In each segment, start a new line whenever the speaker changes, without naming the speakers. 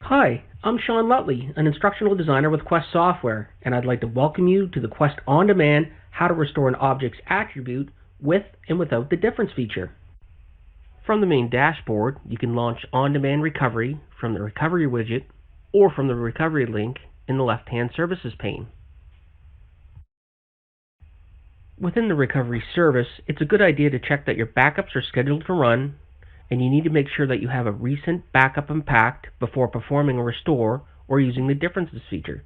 Hi, I'm Sean Lutley, an instructional designer with Quest Software, and I'd like to welcome you to the Quest On Demand How to Restore an Object's Attribute with and Without the Difference feature. From the main dashboard, you can launch on-demand recovery from the Recovery widget or from the Recovery link in the left-hand Services pane. Within the Recovery service, it's a good idea to check that your backups are scheduled to run, and you need to make sure that you have a recent backup unpacked before performing a restore or using the differences feature.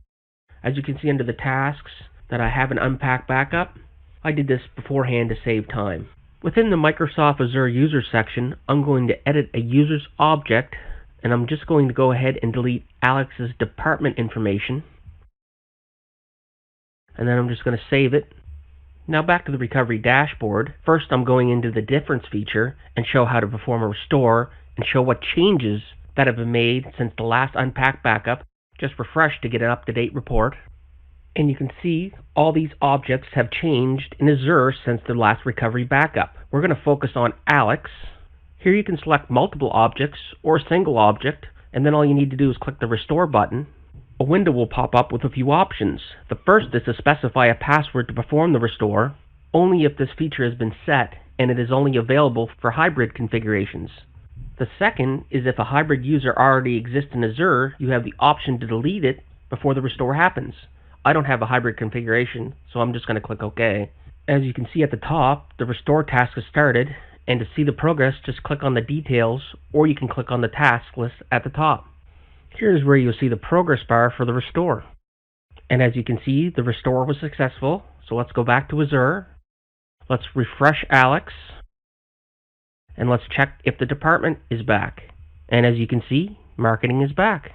As you can see under the tasks that I have an unpacked backup, I did this beforehand to save time. Within the Microsoft Azure user section, I'm going to edit a user's object, and I'm just going to go ahead and delete Alex's department information, and then I'm just going to save it. Now back to the recovery dashboard. First, I'm going into the difference feature and show how to perform a restore and show what changes that have been made since the last unpacked backup. Just refresh to get an up-to-date report. And you can see all these objects have changed in Azure since the last recovery backup. We're going to focus on Alex. Here you can select multiple objects or a single object, and then all you need to do is click the restore button. A window will pop up with a few options. The first is to specify a password to perform the restore, only if this feature has been set and it is only available for hybrid configurations. The second is if a hybrid user already exists in Azure, you have the option to delete it before the restore happens. I don't have a hybrid configuration, so I'm just going to click OK. As you can see at the top, the restore task is started, and to see the progress, just click on the details, or you can click on the task list at the top. Here's where you'll see the progress bar for the restore. And as you can see, the restore was successful. So let's go back to Azure. Let's refresh Alex. And let's check if the department is back. And as you can see, marketing is back.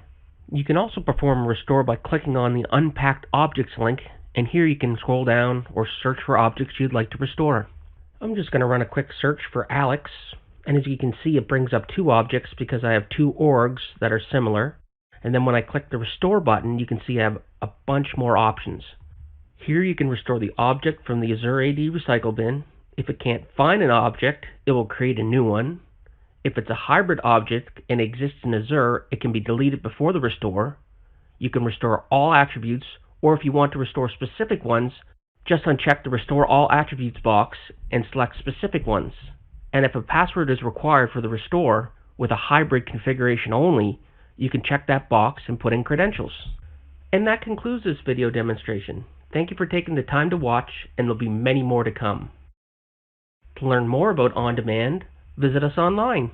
You can also perform a restore by clicking on the Unpacked Objects link. And here you can scroll down or search for objects you'd like to restore. I'm just going to run a quick search for Alex. And as you can see, it brings up two objects because I have two orgs that are similar. And then when I click the restore button, you can see I have a bunch more options. Here you can restore the object from the Azure AD recycle bin. If it can't find an object, it will create a new one. If it's a hybrid object and exists in Azure, it can be deleted before the restore. You can restore all attributes, or if you want to restore specific ones, just uncheck the Restore All Attributes box and select specific ones. And if a password is required for the restore with a hybrid configuration only, you can check that box and put in credentials. And that concludes this video demonstration. Thank you for taking the time to watch, and there'll be many more to come. To learn more about On Demand, visit us online.